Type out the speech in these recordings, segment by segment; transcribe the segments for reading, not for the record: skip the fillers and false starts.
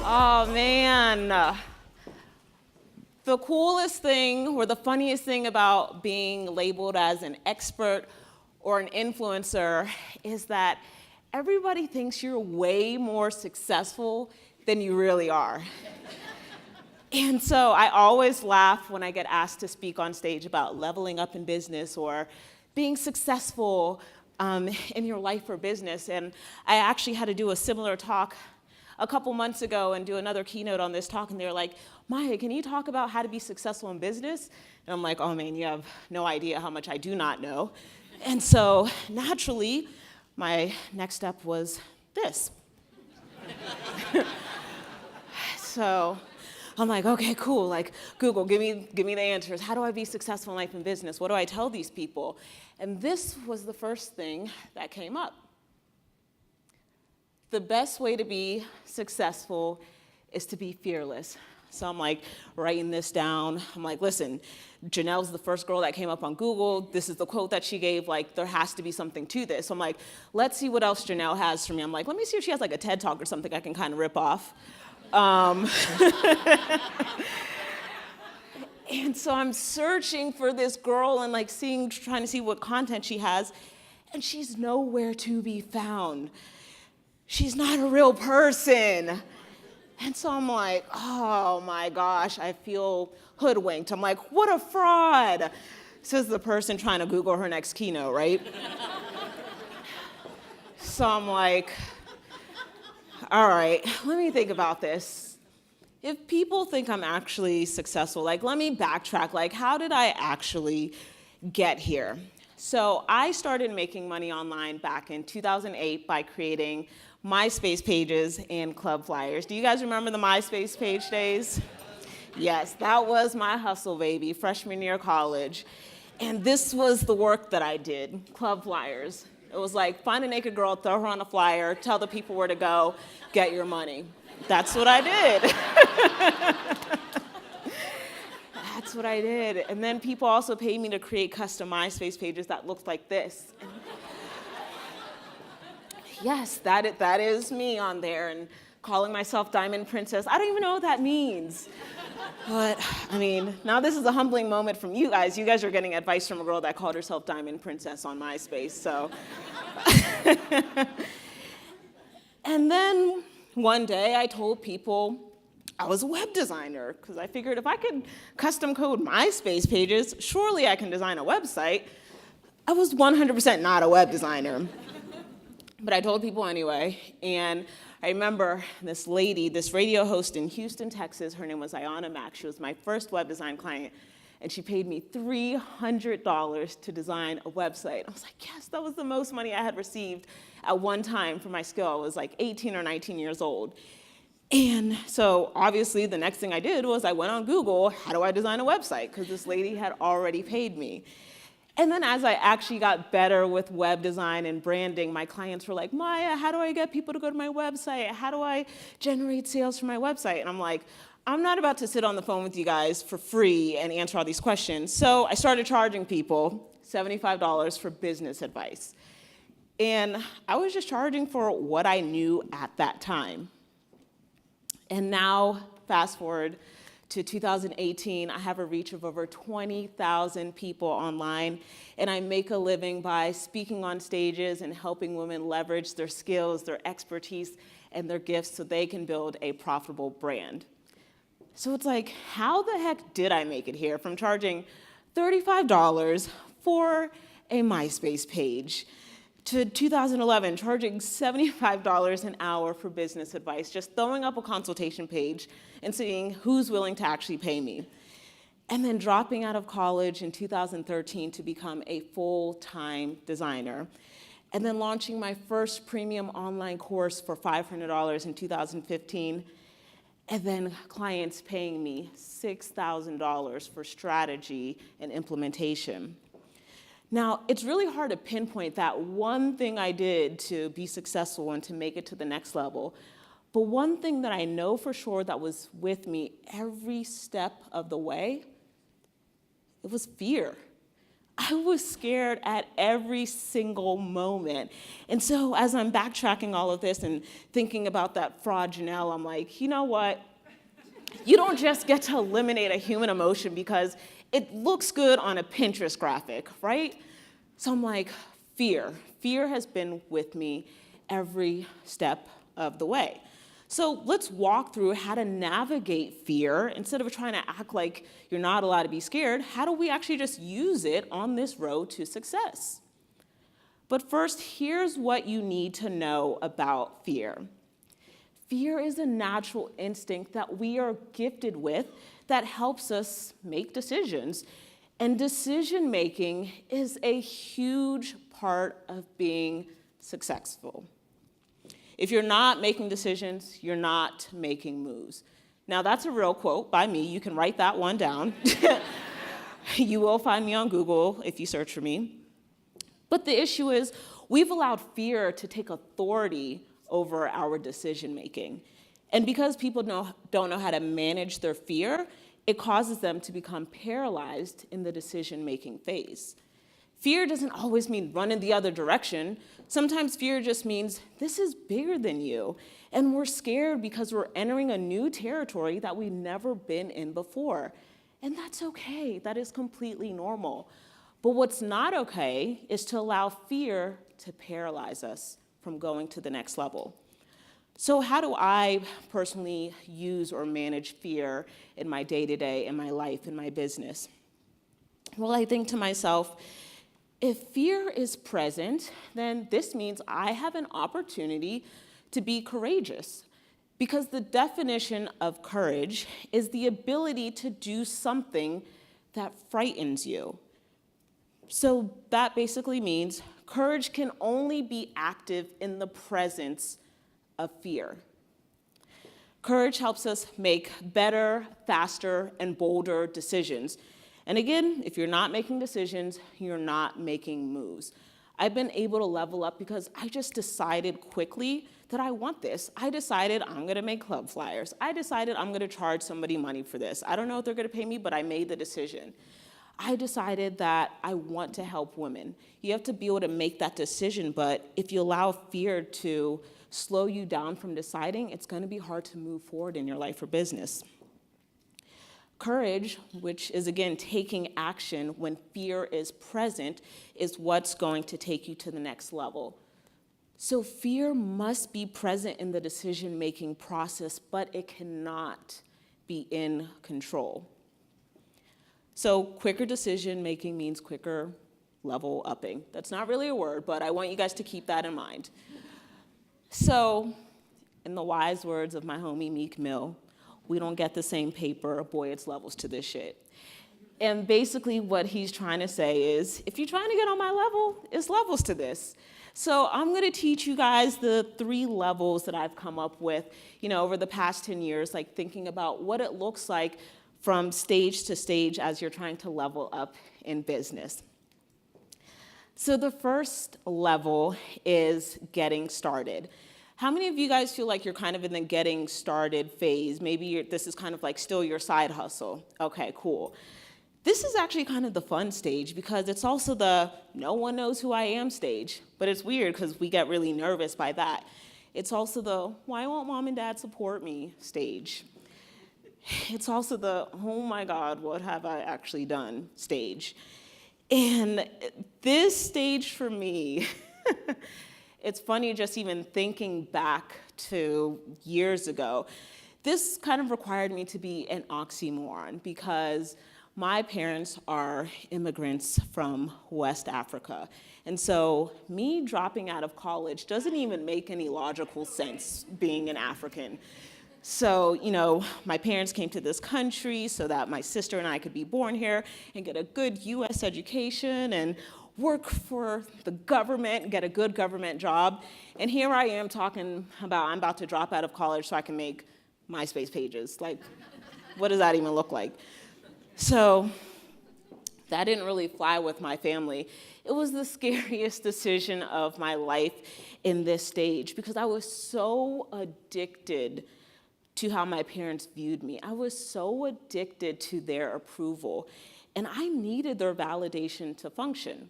Oh, man. The coolest thing or the funniest thing about being labeled as an expert or an influencer is that everybody thinks you're way more successful than you really are. And so I always laugh when I get asked to speak on stage about leveling up in business or being successful in your life or business. And I actually had to do a similar talk a couple months ago and do another keynote on this talk, and they were like, Maya, can you talk about how to be successful in business? And I'm like, oh man, you have no idea how much I do not know. And so naturally, my next step was this. So I'm like, okay, cool, like Google, give me the answers. How do I be successful in life and business? What do I tell these people? And this was the first thing that came up. The best way to be successful is to be fearless. So I'm like writing this down. I'm like, listen, Janelle's the first girl that came up on Google. This is the quote that she gave. Like, there has to be something to this. So I'm like, let's see what else Janelle has for me. I'm like, let me see if she has like a TED Talk or something I can kind of rip off. And so I'm searching for this girl and like trying to see what content she has, and she's nowhere to be found. She's not a real person. And so I'm like, oh my gosh, I feel hoodwinked. I'm like, what a fraud, says the person trying to Google her next keynote, right? So I'm like, all right, let me think about this. If people think I'm actually successful, like, let me backtrack. Like, how did I actually get here? So I started making money online back in 2008 by creating MySpace pages and club flyers. Do you guys remember the MySpace page days? Yes, that was my hustle, baby, freshman year of college. And this was the work that I did, club flyers. It was like, find a naked girl, throw her on a flyer, tell the people where to go, get your money. That's what I did. That's what I did. And then people also paid me to create custom MySpace pages that looked like this. And yes, that is me on there, and calling myself Diamond Princess. I don't even know what that means. But, I mean, now this is a humbling moment from you guys. You guys are getting advice from a girl that called herself Diamond Princess on MySpace, so. And then one day I told people I was a web designer, because I figured if I could custom code MySpace pages, surely I can design a website. I was 100% not a web designer. But I told people anyway, and I remember this lady, this radio host in Houston, Texas, her name was Ayana Mack. She was my first web design client, and she paid me $300 to design a website. I was like, yes, that was the most money I had received at one time for my skill. I was like 18 or 19 years old. And so obviously the next thing I did was I went on Google, how do I design a website? Because this lady had already paid me. And then as I actually got better with web design and branding, my clients were like, Maya, how do I get people to go to my website? How do I generate sales for my website? And I'm like, I'm not about to sit on the phone with you guys for free and answer all these questions. So I started charging people $75 for business advice. And I was just charging for what I knew at that time. And now, fast forward to 2018, I have a reach of over 20,000 people online, and I make a living by speaking on stages and helping women leverage their skills, their expertise, and their gifts so they can build a profitable brand. So it's like, how the heck did I make it here from charging $35 for a MySpace page to 2011, charging $75 an hour for business advice, just throwing up a consultation page and seeing who's willing to actually pay me. And then dropping out of college in 2013 to become a full-time designer. And then launching my first premium online course for $500 in 2015. And then clients paying me $6,000 for strategy and implementation. Now, it's really hard to pinpoint that one thing I did to be successful and to make it to the next level. But one thing that I know for sure that was with me every step of the way, it was fear. I was scared at every single moment. And so as I'm backtracking all of this and thinking about that fraud Janelle, I'm like, you know what? You don't just get to eliminate a human emotion because it looks good on a Pinterest graphic, right? So I'm like, fear. Fear has been with me every step of the way. So let's walk through how to navigate fear. Instead of trying to act like you're not allowed to be scared, how do we actually just use it on this road to success? But first, here's what you need to know about fear. Fear is a natural instinct that we are gifted with that helps us make decisions. And decision making is a huge part of being successful. If you're not making decisions, you're not making moves. Now, that's a real quote by me. You can write that one down. You will find me on Google if you search for me. But the issue is, we've allowed fear to take authority over our decision making. And because people don't know how to manage their fear, it causes them to become paralyzed in the decision-making phase. Fear doesn't always mean run in the other direction. Sometimes fear just means this is bigger than you, and we're scared because we're entering a new territory that we've never been in before. And that's okay, that is completely normal. But what's not okay is to allow fear to paralyze us from going to the next level. So how do I personally use or manage fear in my day-to-day, in my life, in my business? Well, I think to myself, if fear is present, then this means I have an opportunity to be courageous. Because the definition of courage is the ability to do something that frightens you. So that basically means courage can only be active in the presence of fear. Courage helps us make better, faster, and bolder decisions. And again, if you're not making decisions, you're not making moves. I've been able to level up because I just decided quickly that I want this. I decided I'm gonna make club flyers. I decided I'm gonna charge somebody money for this. I don't know if they're gonna pay me, but I made the decision. I decided that I want to help women. You have to be able to make that decision, but if you allow fear to slow you down from deciding, it's gonna be hard to move forward in your life or business. Courage, which is again taking action when fear is present, is what's going to take you to the next level. So fear must be present in the decision-making process, but it cannot be in control. So quicker decision-making means quicker level upping. That's not really a word, but I want you guys to keep that in mind. So, in the wise words of my homie Meek Mill, we don't get the same paper, boy, it's levels to this shit. And basically what he's trying to say is, if you're trying to get on my level, it's levels to this. So I'm gonna teach you guys the 3 levels that I've come up with, over the past 10 years, like thinking about what it looks like from stage to stage as you're trying to level up in business. So the first level is getting started. How many of you guys feel like you're kind of in the getting started phase? Maybe this is kind of like still your side hustle. Okay, cool. This is actually kind of the fun stage because it's also the no one knows who I am stage. But it's weird because we get really nervous by that. It's also the why won't mom and dad support me stage. It's also the oh my God, what have I actually done stage. And this stage for me, it's funny just even thinking back to years ago. This kind of required me to be an oxymoron because my parents are immigrants from West Africa. And so me dropping out of college doesn't even make any logical sense being an African. So, my parents came to this country so that my sister and I could be born here and get a good US education and work for the government, get a good government job. And here I am talking about I'm about to drop out of college so I can make MySpace pages. Like, what does that even look like? So that didn't really fly with my family. It was the scariest decision of my life in this stage because I was so addicted to how my parents viewed me. I was so addicted to their approval. And I needed their validation to function.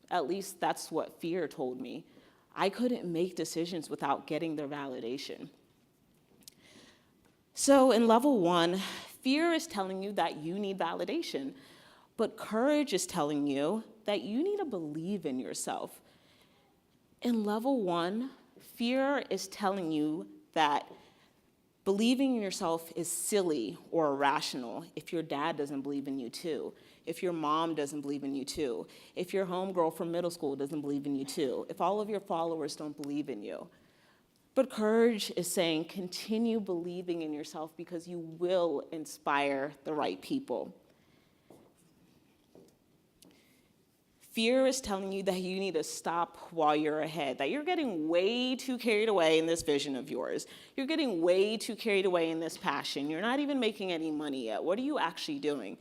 At least that's what fear told me. I couldn't make decisions without getting their validation. So in level 1, fear is telling you that you need validation, but courage is telling you that you need to believe in yourself. In level 1, fear is telling you that believing in yourself is silly or irrational if your dad doesn't believe in you too, if your mom doesn't believe in you too, if your homegirl from middle school doesn't believe in you too, if all of your followers don't believe in you. But courage is saying continue believing in yourself because you will inspire the right people. Fear is telling you that you need to stop while you're ahead, that you're getting way too carried away in this vision of yours. You're getting way too carried away in this passion. You're not even making any money yet. What are you actually doing?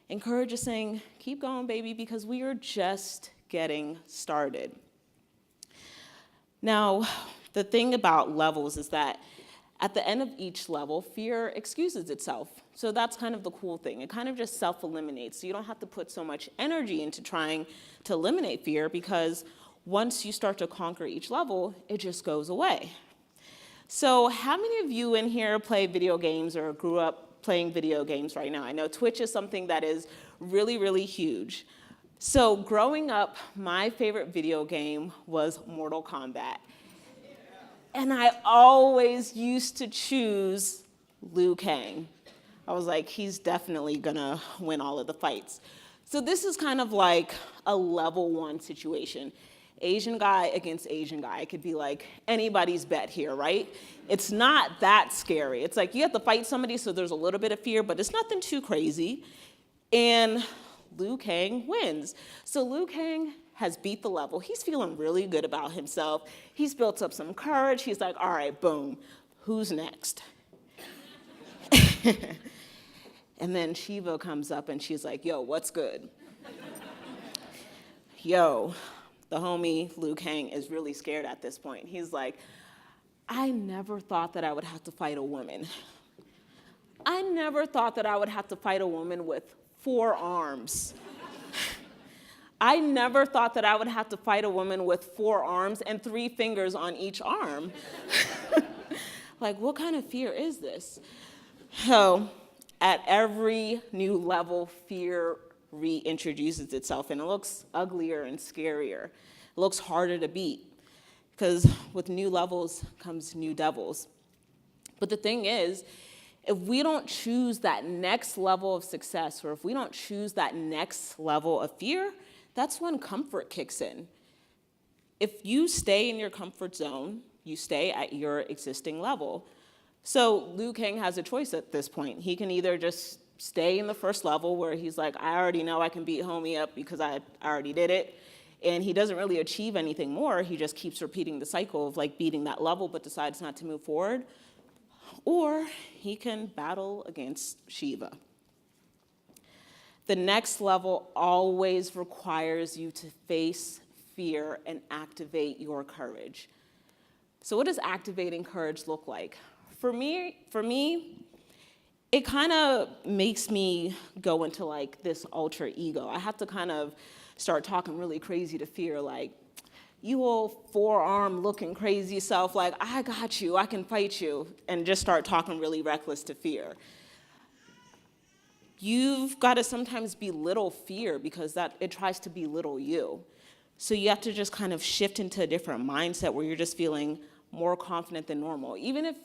And courage is saying, keep going, baby, because we are just getting started. Now, the thing about levels is that at the end of each level, fear excuses itself. So that's kind of the cool thing. It kind of just self-eliminates. So you don't have to put so much energy into trying to eliminate fear because once you start to conquer each level, it just goes away. So how many of you in here play video games or grew up playing video games right now? I know Twitch is something that is really, really huge. So growing up, my favorite video game was Mortal Kombat. And I always used to choose Liu Kang. I was like, he's definitely gonna win all of the fights. So this is kind of like a level 1 situation. Asian guy against Asian guy. It could be like anybody's bet here, right? It's not that scary. It's like you have to fight somebody, so there's a little bit of fear, but it's nothing too crazy. And Liu Kang wins. So Liu Kang has beat the level. He's feeling really good about himself. He's built up some courage. He's like, all right, boom, who's next? And then Shiva comes up and she's like, yo, what's good? Yo, the homie Liu Kang is really scared at this point. He's like, I never thought that I would have to fight a woman. I never thought that I would have to fight a woman with 4 arms. I never thought that I would have to fight a woman with 4 arms and 3 fingers on each arm. Like, what kind of fear is this? So, at every new level, fear reintroduces itself, and it looks uglier and scarier. It looks harder to beat, because with new levels comes new devils. But the thing is, if we don't choose that next level of success, or if we don't choose that next level of fear, that's when comfort kicks in. If you stay in your comfort zone, you stay at your existing level. So Liu Kang has a choice at this point. He can either just stay in the first level where he's like, I already know I can beat homie up because I already did it. And he doesn't really achieve anything more. He just keeps repeating the cycle of like beating that level but decides not to move forward. Or he can battle against Shiva. The next level always requires you to face fear and activate your courage. So what does activating courage look like? For me, it kind of makes me go into like this alter ego. I have to kind of start talking really crazy to fear, like, you old 4-arm looking crazy self, like, I got you, I can fight you, and just start talking really reckless to fear. You've got to sometimes belittle fear because it tries to belittle you. So you have to just kind of shift into a different mindset where you're just feeling more confident than normal. Even if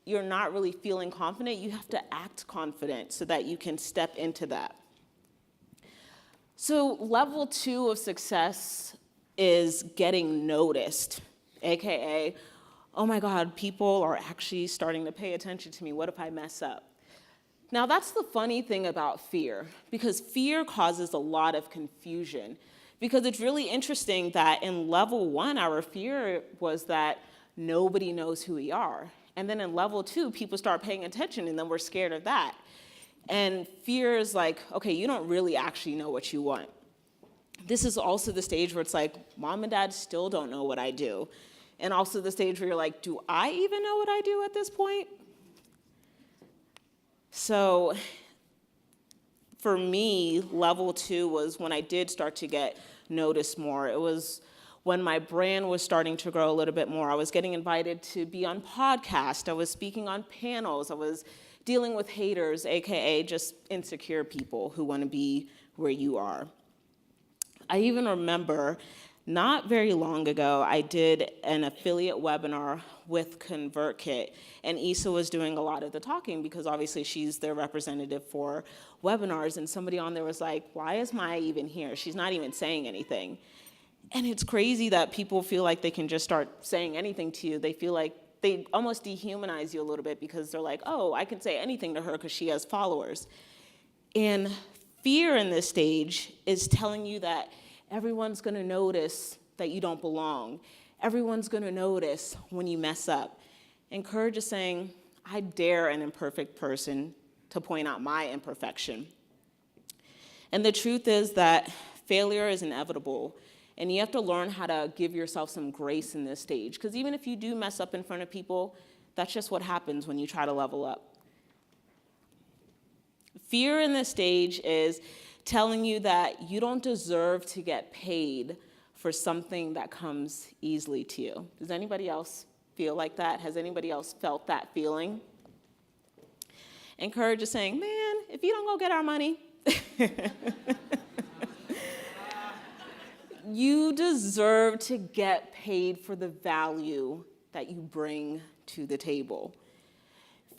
you're not really feeling confident, you have to act confident so that you can step into that. So level 2 of success is getting noticed, AKA, oh my God, people are actually starting to pay attention to me. What if I mess up? Now, that's the funny thing about fear, because fear causes a lot of confusion. Because it's really interesting that in level 1, our fear was that nobody knows who we are. And then in level 2, people start paying attention, and then we're scared of that. And fear is like, okay, you don't really actually know what you want. This is also the stage where it's like, mom and dad still don't know what I do. And also the stage where you're like, do I even know what I do at this point? So for me, level 2 was when I did start to get noticed more. It was when my brand was starting to grow a little bit more. I was getting invited to be on podcasts. I was speaking on panels. I was dealing with haters, AKA just insecure people who want to be where you are. I even remember not very long ago, I did an affiliate webinar with ConvertKit, and Issa was doing a lot of the talking because obviously she's their representative for webinars, and somebody on there was like, why is Maya even here? She's not even saying anything. And it's crazy that people feel like they can just start saying anything to you. They feel like they almost dehumanize you a little bit because they're like, oh, I can say anything to her because she has followers. And fear in this stage is telling you that everyone's going to notice that you don't belong. Everyone's going to notice when you mess up. And courage is saying, I dare an imperfect person to point out my imperfection. And the truth is that failure is inevitable, and you have to learn how to give yourself some grace in this stage, because even if you do mess up in front of people, that's just what happens when you try to level up. Fear in this stage is telling you that you don't deserve to get paid for something that comes easily to you. Does anybody else feel like that? Has anybody else felt that feeling? And courage is saying, man, if you don't go get our money, you deserve to get paid for the value that you bring to the table.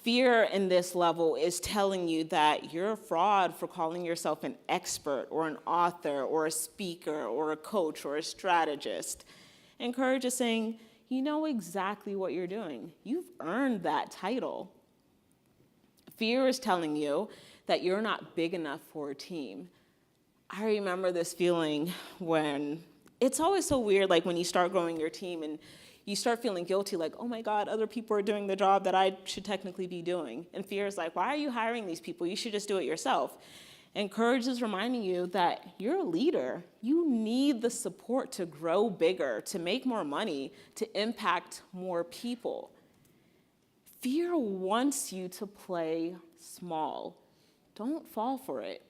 Fear in this level is telling you that you're a fraud for calling yourself an expert or an author or a speaker or a coach or a strategist. And courage is saying, you know exactly what you're doing. You've earned that title. Fear is telling you that you're not big enough for a team. I remember this feeling when it's always so weird, like when you start growing your team and you start feeling guilty, like, oh my God, other people are doing the job that I should technically be doing. And fear is like, why are you hiring these people? You should just do it yourself. And courage is reminding you that you're a leader. You need the support to grow bigger, to make more money, to impact more people. Fear wants you to play small. Don't fall for it.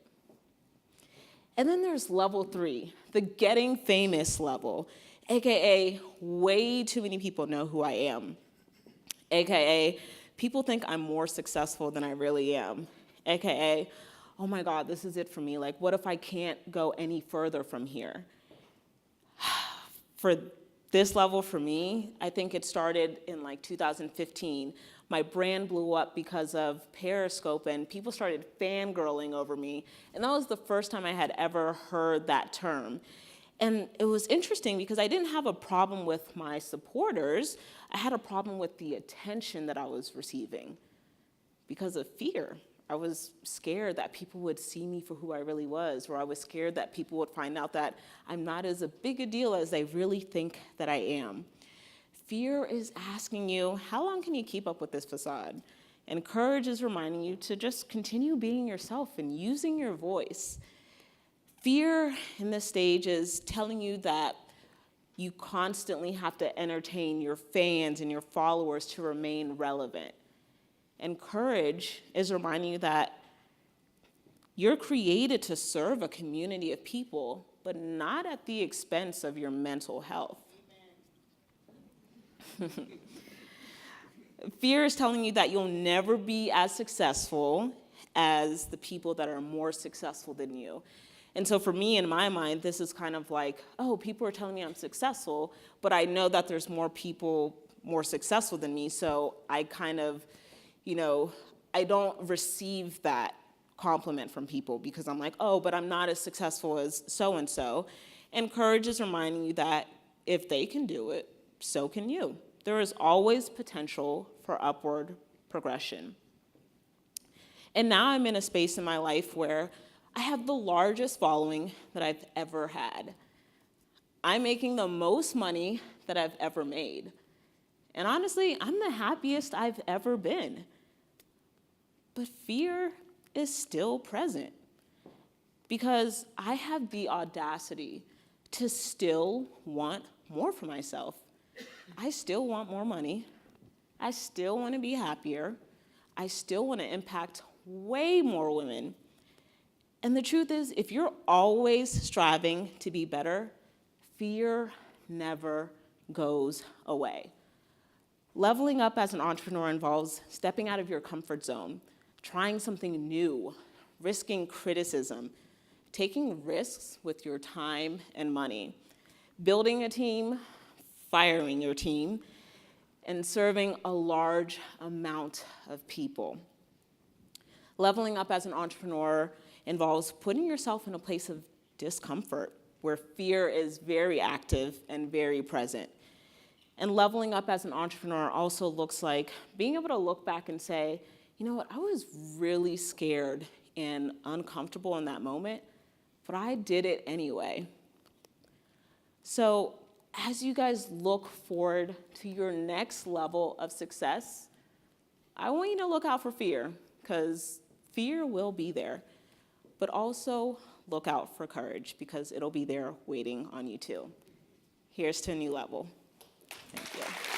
And then there's level 3, the getting famous level, AKA way too many people know who I am, AKA people think I'm more successful than I really am, AKA, oh my God, this is it for me. Like, what if I can't go any further from here? For this level for me, I think it started in like 2015. My brand blew up because of Periscope, and people started fangirling over me. And that was the first time I had ever heard that term. And it was interesting because I didn't have a problem with my supporters. I had a problem with the attention that I was receiving because of fear. I was scared that people would see me for who I really was, or I was scared that people would find out that I'm not as big a deal as they really think that I am. Fear is asking you, how long can you keep up with this facade? And courage is reminding you to just continue being yourself and using your voice. Fear in this stage is telling you that you constantly have to entertain your fans and your followers to remain relevant. And courage is reminding you that you're created to serve a community of people, but not at the expense of your mental health. Fear is telling you that you'll never be as successful as the people that are more successful than you. And so for me, in my mind, this is kind of like, oh, people are telling me I'm successful, but I know that there's more people more successful than me, so I kind of, I don't receive that compliment from people because I'm like, oh, but I'm not as successful as so-and-so. And courage is reminding you that if they can do it, so can you. There is always potential for upward progression. And now I'm in a space in my life where I have the largest following that I've ever had. I'm making the most money that I've ever made. And honestly, I'm the happiest I've ever been. But fear is still present because I have the audacity to still want more for myself. I still want more money. I still want to be happier. I still want to impact way more women. And the truth is, if you're always striving to be better, fear never goes away. Leveling up as an entrepreneur involves stepping out of your comfort zone, trying something new, risking criticism, taking risks with your time and money, building a team, firing your team, and serving a large amount of people. Leveling up as an entrepreneur involves putting yourself in a place of discomfort where fear is very active and very present. And leveling up as an entrepreneur also looks like being able to look back and say, you know what, I was really scared and uncomfortable in that moment, but I did it anyway. So as you guys look forward to your next level of success, I want you to look out for fear, because fear will be there, but also look out for courage, because it'll be there waiting on you too. Here's to a new level. Thank you.